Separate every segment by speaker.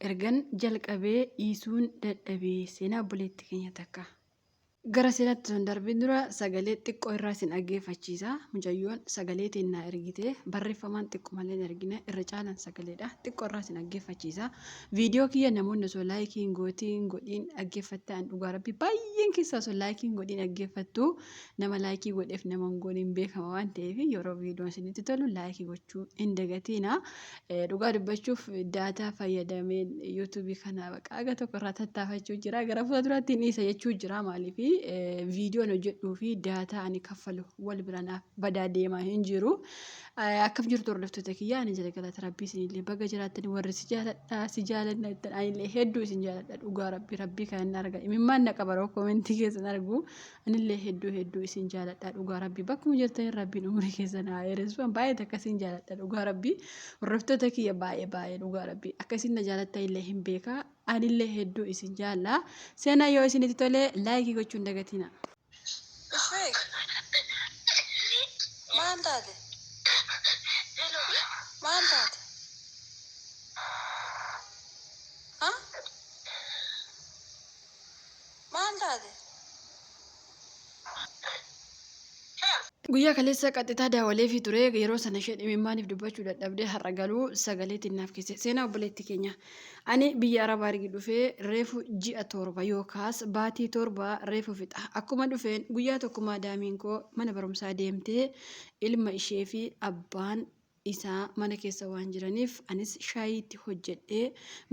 Speaker 1: ergan jalqabee dhiisuun dadhabee seenaa obboleettii keenya takka. Gara seenaatti sun darbiin dura sagalee xiqqoo irraa isin dhaggeeffachiisa. Mucayyoon sagalee teennaa ergite barreeffamaan xiqqoo malee ergine irra caalaan sagaleedha. Xiqqoo irraa isin dhaggeeffachiisa. Viidiyoo kiyya namoonni osoo laayikii godhiin dhaggeeffattan dhugaa rabbi baay'een keessaa osoo laayikii godhiin dhaggeeffattu nama laayikii godheef nama godhiin beekama waan ta'eef yeroo viidiyoon isinitti tolu laayikii gochuu hin dagatiina. Dhugaa dubbachuuf daataa fayyadamee yuutuubii kana aga tokko irraa tattaafachuu jira. Gara fuulduraatti hin dhiisa jechuu jira maaliif viidiyoon hojjedhuu fi daataa ani kaffalu wal biranaaf badaa deemaa hin jiru. Akkam jirtu hordoftoota kiyyaa ani jalqabata rabbii isinillee baga jiraattan warri si jaaladha anillee hedduu isin jaaladha dhugaa rabbii kan arga imimmaan na qabaroo koomentii keessan argu anillee hedduu isin jaaladha dhugaa rabbii bakkuma jirtan rabbiin umurii keessan haa dheeressu baay'ee akkasiin jaaladha dhugaa rabbii hordoftoota kiyya baay'ee dhugaa rabbii akkasiin na jaalatta illee hin beeka anillee hedduu isin jaalla seenaa yoo isinitti tole laayikii gochuun dagatina. Guyyaa kaleessa qaxxitaa daawwalee fi ture yeroo sana ishee dhimmaaniif dubbachuu dadhabdee har'a galuu sagalee xinnaaf keessa seenaa obboleettii keenya ani biyya arabaa argi dhufee reefu ji'a 7 yookaas baatii 7 reefu fixa akkuma dhufeen guyyaa tokko maadaamiin koo mana barumsaa deemtee ilma ishee fi abbaan isaa mana keessa waan jiraniif anis shaayiitti hojjedhee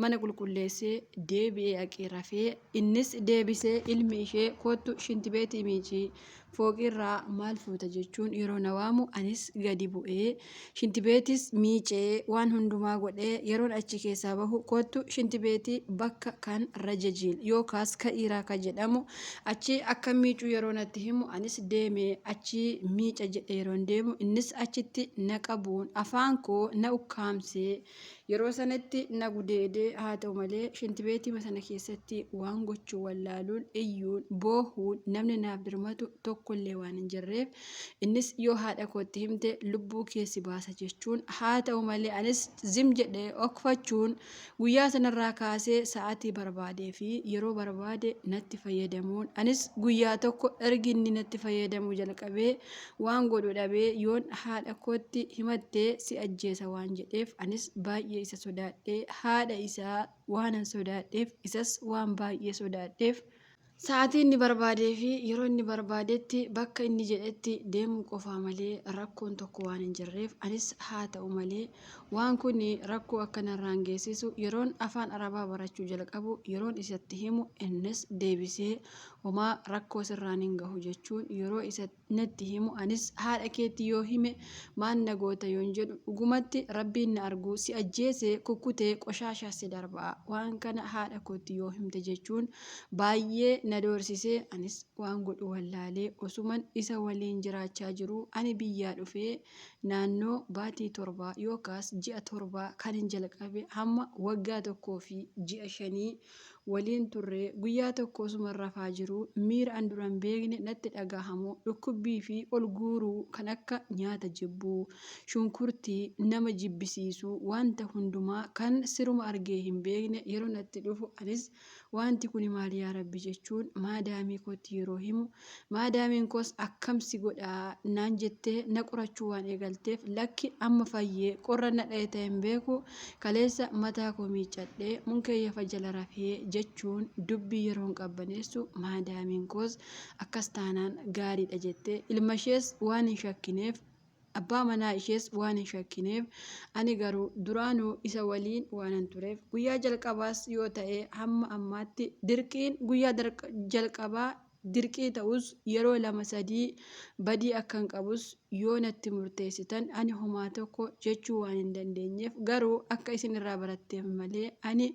Speaker 1: mana qulqulleessee deebi'ee haqee rafee innis deebisee ilmi ishee kootu shintibeetii miicii fooqirraa maal fuuta jechuun yeroo na waamu anis gadi bu'ee shintibeetis miicee waan hundumaa godhee yeroon achi keessaa bahu kootu shintibeetii bakka kan rajajiil yookaas ka'iiraa ka jedhamu achi akka miicuu yeroo natti himu anis deemee achi miica jedhe yeroon deemu innis achitti na qabuun afaan koo na ukkaamsee yeroo sanatti na gudeedee haa ta'u malee shintibeetii sana keessatti waan gochuu wallaaluun iyyuun boohuun namni naaf dirmatu tokkollee waan hin jirreef innis yoo haadha kootti himte lubbuu keessi baasa jechuun haa ta'u malee anis zim jedhee okfachuun guyyaa sanarraa kaasee sa'aatii barbaadee fi yeroo barbaade natti fayyadamuun anis guyyaa tokko erginni natti fayyadamuu jalqabee waan godhu dhabee yoon haadha kootti himattee si ajjeesa waan jedheef anis baay'ee isa sodaadhee haadha isaa waanan sodaadheef isas waan baay'ee sodaadheef sa'aatii inni barbaadee fi yeroo inni barbaadetti bakka inni jedhetti deemuu qofaa malee rakkoon tokko waan hin jirreef anis haa ta'u malee waan kun rakkoo akkanarraan geessisu yeroon afaan arabaa barachuu jalqabu yeroon isatti himu innis deebisee homaa rakkoo sirraan hin gahu jechuun yeroo isa natti himu anis haadha keetti yoo hime maan na goota yoon jedhu dhugumatti rabbiin na argu si ajjeese kukkutee qoshaashaa si darbaa waan kana haadha kootti yoo himte jechuun baay'ee na doorsisee anis waan godhu wallaalee osuman isa waliin jiraachaa jiru ani biyyaa dhufee naannoo baatii 7 yookaas ji'a 7 kan hin jalqabe hamma waggaa 1 fi ji'a 5 waliin turre guyyaa tokko osuma rafaa jiru miira an duran beekne natti dhagahamu dhukkubbii fi ol guuruu kan akka nyaata jibbuu shunkurtii nama jibbisiisu wanta hundumaa kan siruma argee hin beekne yeroo natti dhufu anis wanti kun maal yaa rabbi jechuun maadaamii kootti yeroo himu maadaamiin koos akkamsi godhaa naan jettee na qorachuu waan eegalteef lakki amma fayyee qorra na dhayeta hin beeku kaleessa mataa koo miiccadhee munkeeyyafa jala rafee jechuun dubbii yeroon qabbaneessu maadaamiin koos akkas taanaan gaariidha jettee ilma ishees waan hin shakkineef abbaa manaa ishees waan hin shakkineef ani garuu duraanuu isa waliin waanan tureef guyyaa jalqabaas yoo ta'e hamma ammaatti dirqiin guyyaa jalqabaa dirqii ta'us yeroo 2-3 badii akkan qabus yoo natti murteessitan ani homaa tokko jechuu waan hin dandeenyeef garuu akka isin irraa baratteef malee ani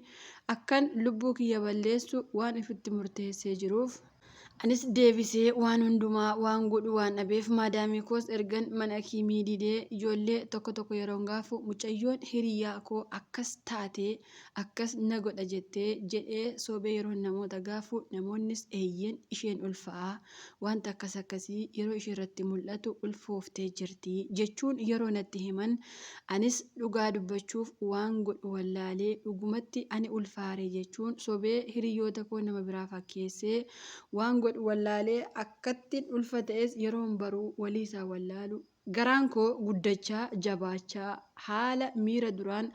Speaker 1: akkan lubbuu kiyya balleessu waan ifitti murteessee jiruuf Anis deebisee waan hundumaa waan godhu waan dhabeef maadaamii koos ergan mana kiimii didee ijoollee tokko yeroon gaafu mucayyoon hiriyaa koo akkas taatee akkas na godha jettee jedhee sobee yeroo namoota gaafu namoonnis eeyyeen isheen ulfaa wanta akkasii yeroo ishee irratti mul'atu ulfooftee jirti jechuun yeroo natti himan anis dhugaa dubbachuuf waan godhu wallaalee dhugumatti ani ulfaaree jechuun sobee hiriyoota koo nama biraa fakkeessee waan godhu wallaalee akkattiin ulfata'es yeroon baruu walii isaa wallaalu garaan koo guddachaa jabaachaa haala miira duraan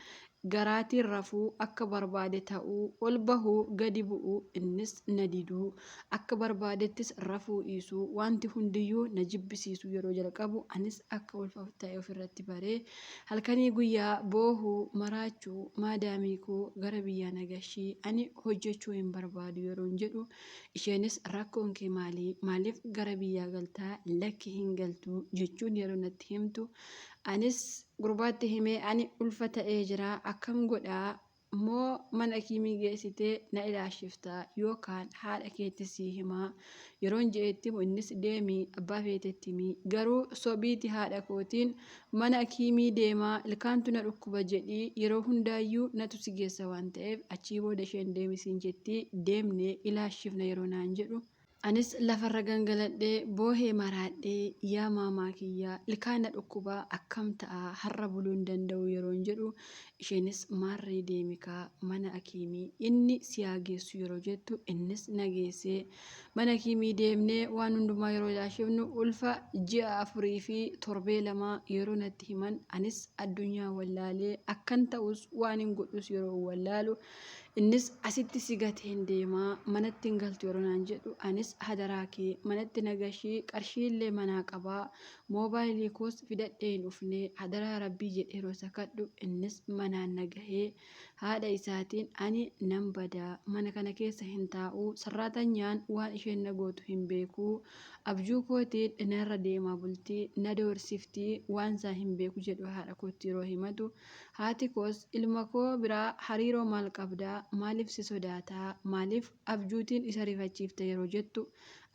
Speaker 1: garaatiin rafuu akka barbaade ta'uu ol bahuu gadi bu'uu innis na diduu akka barbaadettis rafuu dhiisuu wanti hundiyyuu na jibbisiisu yeroo jalqabu anis akka ulfaafta'e ofirratti baree halkanii guyyaa boohuu maraachuu maadaamii koo gara biyyaa nagashii ani hojjechuu hin barbaadu yeroon jedhu isheenis rakkoon kee maaliif gara biyyaa galtaa lakki hin galtuu jechuun yeroo natti himtu anis gurbaatti himee ani ulfa ta'ee jira akkam godhaa moo mana kiimii geessitee na ilaashiftaa yookaan haadha keetti sii himaa yeroon je'etti innis deemii abbaa feetetti himii garuu sobiiti haadha kootiin mana kiimii deemaa ilkaantu na dhukkuba jedhii yeroo hundaayyuu natu si geessa waan ta'eef achii booda isheen deemisiin jettii deemnee ilaashifna yeroo naan jedhu. Anis lafarra gangaladhee boohee maraadhee yaa maamaa kiyyaa ilkaan na dhukkubaa akkam ta'a har'a buluu hin danda'u yeroon jedhu isheenis maarree deemikaa mana kiimii inni si haa geessu yeroo jettu innis na geessee mana kiimii deemnee waan hundumaa yeroo ilaashifnu ulfa ji'a 4 fi torbee 2 yeroo natti himan anis addunyaa wallaalee akkan ta'us waan hin godhus yeroo wallaalu innis asitti si gateen deemaa manatti hin galtu yeroo naan jedhu anis hadaraa kee manatti nagashii qarshiillee manaa qabaa moobaayilii koos fidadhee hin dhufne hadaraa rabbii jedhee yeroo sakadhu innis manaan nagahee haadha isaatiin ani nan badaa mana kana keessa hin taa'uu sarraatanyaan waan isheen na gootu hin beekuu abjuu kootiin inarra deemaa bultii na doorsiftii waan isaa hin beeku jedhu haadha kootti yeroo himatu haati koos ilma koo biraa hariiroo maal qabdaa maaliif si sodaataa maaliif abjuutiin isa rifachiifte yeroo jettu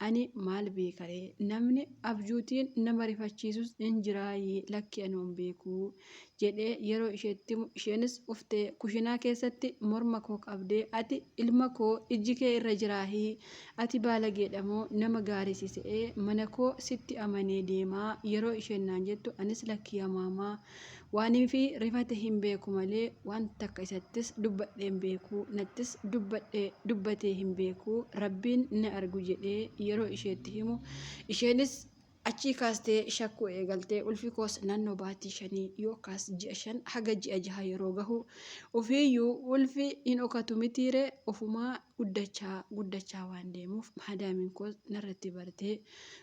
Speaker 1: ani maal beekaree namni abjuutiin nama rifachiisus hin jiraayii lakki anoon beekuu jedhee yeroo isheetti isheenis uftee kushinaa keessatti morma koo qabdee ati ilma koo ijji kee irra jiraahii ati baalageedhamoo nama gaarii si se'ee mana koo sitti amanee deemaa yeroo isheen naan jettu anis lakkii amaamaa waanii fi rifate hin beeku malee wanta akka isattis dubbadhee hin beeku nattis dubbatee hin beeku rabbiin na argu jedhee yeroo isheetti himu isheenis achii kaastee shakkuu eegaltee ulfi koos naannoo baatii 5 yookaas ji'a 5 haga ji'a 6 yeroo gahu ofiiyyuu ulfi hin okatu mitiire ofumaa guddachaa waan deemuuf maadaamiin koos narratti bartee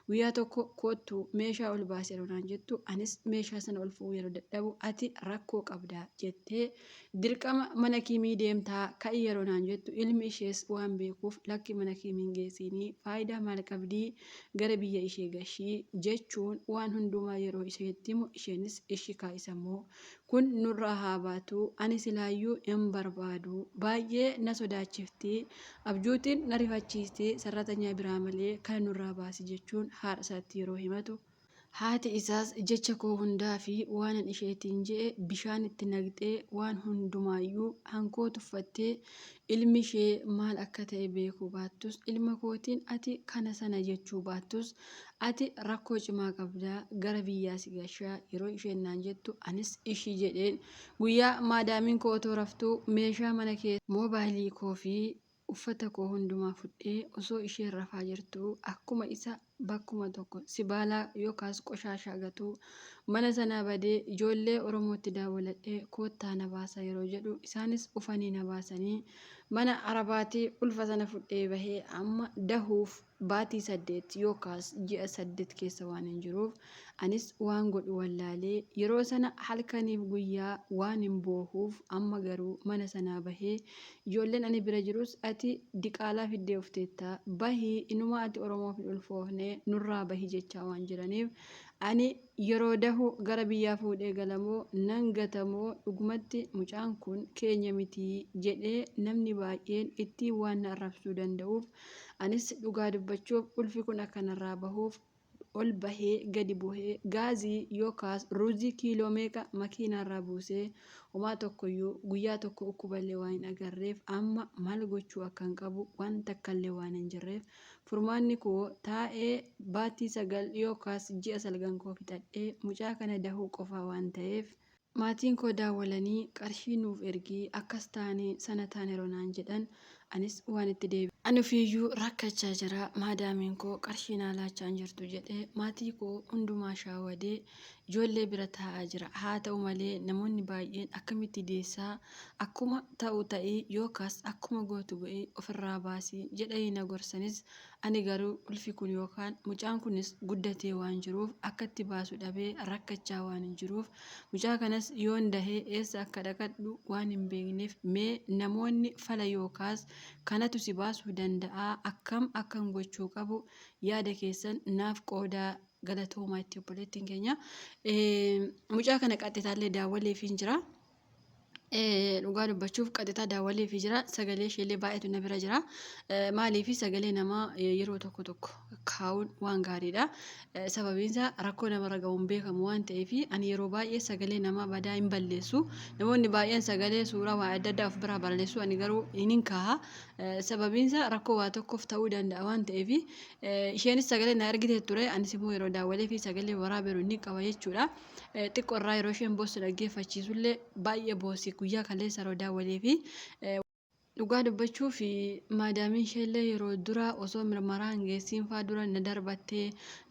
Speaker 1: guyyaa tokko koottu meeshaa ol baasee yeroo naan jettu anis meeshaa sana ol fuudhuu yeroo dadhabu ati rakkoo qabdaa jettee dirqama mana kiimii deemtaa ka'ii yeroo naan jettu ilmi ishees waan beekuuf lakki mana kiimiin geessinii faayidaa maal qabdii gara biyya ishee gashii jechuun waan hundumaa yeroo isheetti himu isheenis ishikaa isamoo kun nurraa haa baatu ani silaayyuu hin barbaadu baay'ee na sodaachifti abjuutiin na rifachiistee sarratanyaa biraa malee kan nurraa baasi jechuun haadha isaatti yeroo himatu haati isaas jecha koo hundaa fi waanan isheetiin je'e bishaan itti naqxee waan hundumaayyuu hankoo tuffattee ilmi ishee maal akka ta'e beekuu baattus ilma kootiin ati kana sana jechuu baattus ati rakkoo cimaa qabdaa gara biyyaa si gashaa yeroo isheen naan jettu anis ishii jedheen guyyaa maadaamiin koo otoo raftuu meeshaa mana keessa moobaayilii koo fi uffata koo hundumaa fudhee osoo isheen rafaa jirtu akkuma isa bakkuma tokko sibaalaa yookaas qoshaashaa gatuu mana sanaa badee ijoollee oromootti daawwaladhee koottaa na baasa yeroo jedhu isaanis ufanii na baasanii mana arabaatii ulfa sana fudhee bahee amma dahuuf baatii 8 yookaas ji'a 8 keessa waan hin jiruuf anis waan godhu wallaalee yeroo sana halkaniif guyyaa waan hin boohuuf amma garuu mana sanaa bahee ijoolleen ani bira jirus ati diqaalaa fiddee ufteettaa bahii inuma ati oromoof hin ulfoofne nurraa bahii jechaa waan jiraniif ani yeroo dahu gara biyyaa fuudhee galamoo nan gatamoo dhugumatti mucaan kun keenya miti jedhee namni baay'een ittiin waan arrabsuu danda'uuf anis dhugaa dubbachuuf ulfi kun akkanarraa bahuuf ol bahee gadi bu'ee gaazii yookaas ruuzii kiiloo meeqa makiinaarraa buusee homaa tokkoyyuu guyyaa tokko ukkuballee waan hin agarreef amma maal gochuu akkan qabu wanta akkallee waan hin jirreef furmaanni koo taa'ee baatii 9 yookaas ji'a 9 koo fixadhee mucaa kana dahuu qofaa waan ta'eef maatiin koo daawwalanii qarshii nuuf ergii akkas taane sana taane ronaan jedhan anis waan itti deebi'e. Ani ofiiyyuu rakkachaa jira maadaamiin koo qarshii naa laachaa hin jirtu jedhee maatii koo hundumaa shaawadee ijoollee bira taa'aa jira. Haa ta'u malee namoonni baay'een akkamitti deessaa akkuma ta'u ta'ii yookaas akkuma gootu bu'ee ofirraa baasii jedhanii na gorsanis ani garuu ulfi kun yookaan mucaan kunis guddatee waan jiruuf akkatti baasu dhabee rakkachaa waan hin jiruuf mucaa kanas yoon dahee eessa akka dhaqadhu waan hin beekneef mee namoonni fala yookaas kanatu si baasuu danda'a akkam gochuu qabu yaada keessan naaf qoodaa galatoomaa itti obboleettiin keenya mucaa kana qaxxitaallee daawwaleef hin jira. Dhugaa dubbachuuf qaxxitaa daawwaleef jira sagalee isheellee baay'eetu na bira jira maaliif sagalee namaa yeroo tokko kaa'uun waan gaariidha sababiin isaa rakkoo namarra ga'uun beekamu waan ta'eef ani yeroo baay'ee sagalee namaa badaa hin balleessu namoonni baay'een sagalee suuraa waa adda addaa of biraa balleessu ani garuu hin kaa'a sababiin isaa rakkoo waa tokkoof ta'uu danda'a waan ta'eef isheenis sagalee na ergitee ture anis immoo yeroo daawwaleef sagalee waraabeeru ni qaba jechuudha xiqqoo irraa yeroo isheen boossu dhaggeeffachiisullee baay'ee boossi guyyaa kaleessa yeroo daawwalee fi dhugaa dubbachuu fi maadaamiin isheellee yeroo dura osoo mirmaraa hin geessiin fa'aa dura na darbattee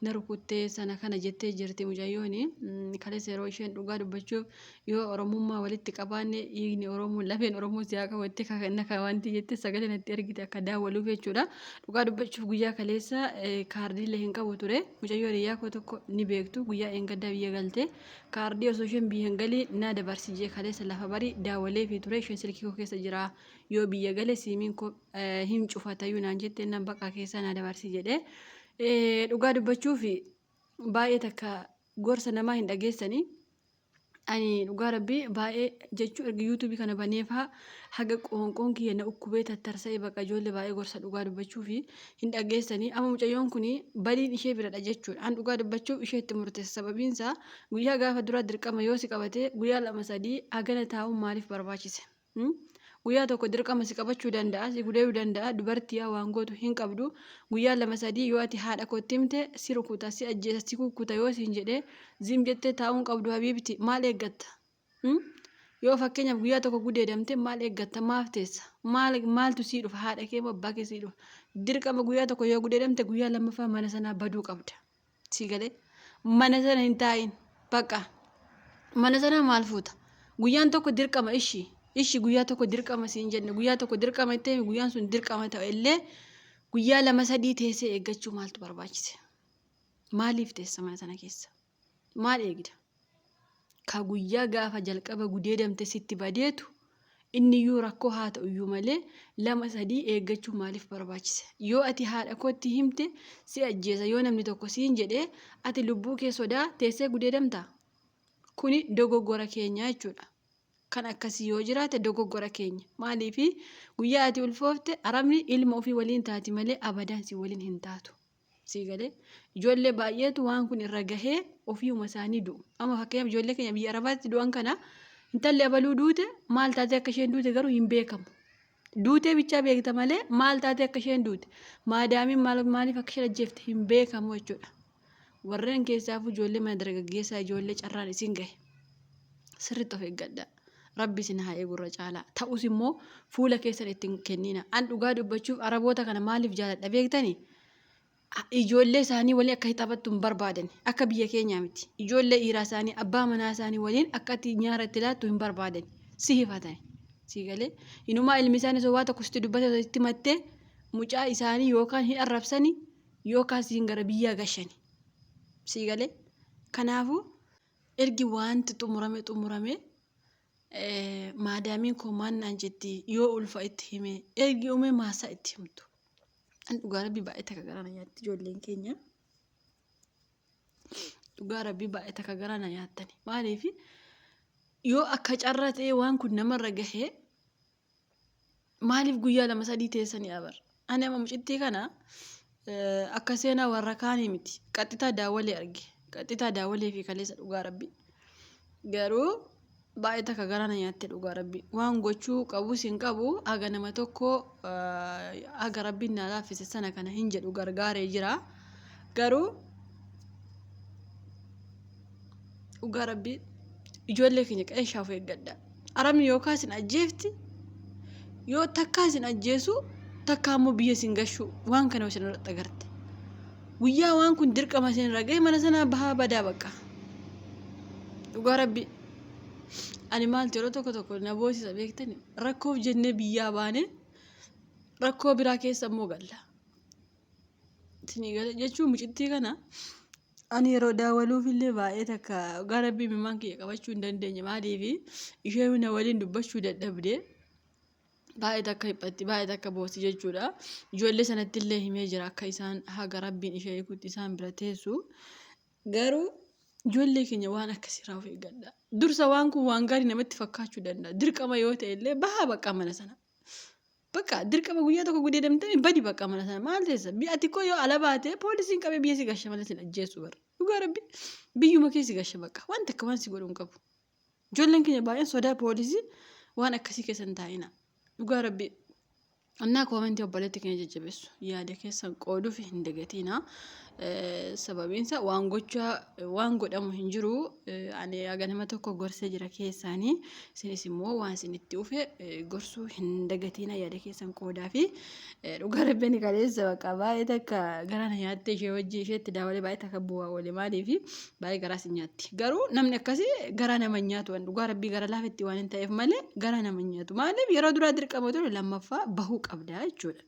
Speaker 1: na rukuttee sana kana jettee jirti mucayyoon kaleessa yeroo isheen dhugaa dubbachuuf yoo oromummaa walitti qabaanne dhiigni oromoo lafeen oromoo siyaa qabattee kan wanti jettee sagalee natti ergite akka daawwaluuf jechuudha dhugaa dubbachuuf guyyaa kaleessa kaardiillee hin qabu ture mucayyoon hiyyaa koo tokko ni beektu guyyaa eeggaddaa biyya galte kaardii osoo isheen biyya hin galii na dabarsijee kaleessa lafa barii daawwalee fi ture isheen silkii koo keessa jira yoo biyya gale siimiin koo hin cufatayyuu naan jettee nan baqaa keessaa na dabarsi jedhee dhugaa dubbachuuf baay'ee takka gorsa namaa hin dhageessanii ani dhugaa rabbii baay'ee jechuun erga yuutuubii kana baneefaa haga qoonqoon kiyya na ukkubee tattarsa'ee baqa ijoollee baay'ee gorsa dhugaa dubbachuuf hin dhageessanii amma mucayyoon kun badiin ishee biradha jechuudha an dhugaa dubbachuuf ishee itti murteessa sababiinsaa guyyaa gaafa duraa dirqama yoo si qabatee guyyaa 2-3 hagana taa'uun maaliif barbaachise guyyaa tokko dirqama si qabachuu danda'a si gudeeyuu danda'a dubartii waan gootu hin qabdu guyyaa 2-3 yoo ati haadha kootti himte si rukuta si ajjeesa si kukkuta yoo siin jedhee zim jettee taa'uun qabdu habiibti maal eeggatta yoo fakkeenyaaf guyyaa tokko gudeedamte maal eeggatta maaf teessa maaltu sii dhufa haadha kee abbaa kee sii dhufa dirqama guyyaa tokko yoo gudeedamte guyyaa lammaffaa mana sanaa baduu qabda si galee mana sana hin taa'in baqa mana sanaa maal fuuta guyyaan tokko dirqama ishi guyyaa tokko dirqama siin jenne guyyaa tokko dirqama itti guyyaan sun dirqama ta'e illee guyyaa 2-3 teessee eeggachuu maaltu barbaachise maaliif teessa mana sana keessa maal eegda ka guyyaa gaafa jalqaba gudeedamte sitti badeetu inni iyyuu rakkoo haa ta'u iyyuu malee 2-3 eeggachuu maaliif barbaachise yoo ati haadha kootti himte si ajjeesa yoo namni tokko siin jedhee ati lubbuu kee sodaa teessee gudeedamta kuni dogoggora keenya jechuudha kan akkasii yoo jiraate dogoggora keenya maaliif guyyaa ati ulfoofte arabni ilma ofii waliin taati malee abadaan si waliin hin taatu si galee ijoollee baay'eetu waan kun irra gahee ofiiuma isaanii du'u amma fakkeenyaaf ijoollee keenya biyya arabaatti du'an kana intalli abaluu duute maal taatee akka isheen duute garuu hin beekamu duutee bichaa beekta malee maal taatee akka isheen duute maadaamiin maaliif akka isheen ajjeefte hin beekamu jechuudha warreen keessaafuu ijoollee mana dargaggeessaa ijoollee carraan isin gahe sirriitti of eeggadhaa rabbi isin haa eegurra caalaa ta'us immoo fuula keessan ittiin kennina an dhugaa dubbachuuf araboota kana maaliif jaaladha beektanii ijoollee isaanii waliin akka taphattu hin barbaadan akka biyya keenyaa miti ijoollee dhiiraa isaanii abbaa manaa isaanii waliin akka ati nyaara itti laattu hin barbaadan si hifatan si galee inumaa ilmi isaanii waa tokko sitti dubbate itti mattee mucaa isaanii yookaan hin arrabsanii yookaan siin gara biyyaa gashani si galee kanaafuu ergi wanti xumurame maadaamiin koo maannaan jetti yoo ulfa itti hime ergi uume maasaa itti himtu an dhugaa rabbii baay'ee takka garana nyaatti ijoolleen keenya dhugaa rabbii baay'ee takka garaa na nyaattani maaliif yoo akka carraa ta'e waan kun namarra gahee maaliif guyyaa lama sadii teessanii abar ani amma mucittii kana akka seenaa warra kaanii miti qaxxitaa daawwalee arge qaxxitaa daawwalee fi kaleessa dhugaa rabbii garuu baay'ee takka garaa na nyaatte dhugaa rabbii waan gochuu qabu sin qabu haga nama tokko haga rabbiin na laaffise sana kana hin jedhu gargaaree jira garuu dhugaa rabbii ijoollee keenya qeeshaaf eeggadha aramni yookaan sin ajjeefti yoo takkaa sin ajjeesu takkaa ammoo biyya sin gashu waan kana isin irratti agarte guyyaa waan kun dirqama isin irra gahe mana sana bahaa badaa bakka dhugaa rabbii ani maaltu yeroo tokko na boosisa beektani rakkoof jennee biyyaa baane rakkoo biraa keessa immoo galla isinii gala jechuun mucittii kana ani yeroo daawwaluuf illee baay'ee takka dhugaa rabbii mimaan kiyya qabachuu hin dandeenye maaliif ishee na waliin dubbachuu dadhabdee baay'ee takka hiphatti baay'ee takka boosii jechuudha ijoollee sanatti illee himee jira akka isaan haga rabbiin ishee eegutti isaan bira teessu garuu ijoollee keenya waan akkasirraa of eeggadha dursa waan kun waan gaarii namatti fakkaachuu danda'a dirqama yoo ta'e illee bahaa bakka mana sana bakka dirqama guyyaa tokko gudee damtanii badi bakka mana sana maal teessa bi'atti koo yoo ala baate poolisiin qabee biyya si gasha malee sin ajjeessu bara dhugaa rabbii biyyuma kee si gasha bakka waan takka waan si godhuun qabu ijoolleen keenya baay'een sodaa poolisii waan akkasii keessa hin taa'ina dhugaa rabbii annaa koomentii obboleetti keenya jajjabeessu yaada keessan qooduuf hin dagatina sababiinsa waan godhamu hin jiru ani haga nama tokko gorsee jira keessaanii isinis immoo waan isinitti dhufe gorsuu hin dagatina yaada keessan qoodaa fi dhugaa rabbiin kaleessa bakka baay'ee takka garaa na nyaatte ishee wajjii isheetti daawwalee baay'ee takka bu'aa oole maaliif baay'ee garaa si nyaatti garuu namni akkasii garaa nama nyaatu dhugaa rabbii gara laafetti waan hin ta'eef malee garaa nama nyaatu maaliif yeroo duraa dirqama ture lammaffaa bahuu qabda jechuudha.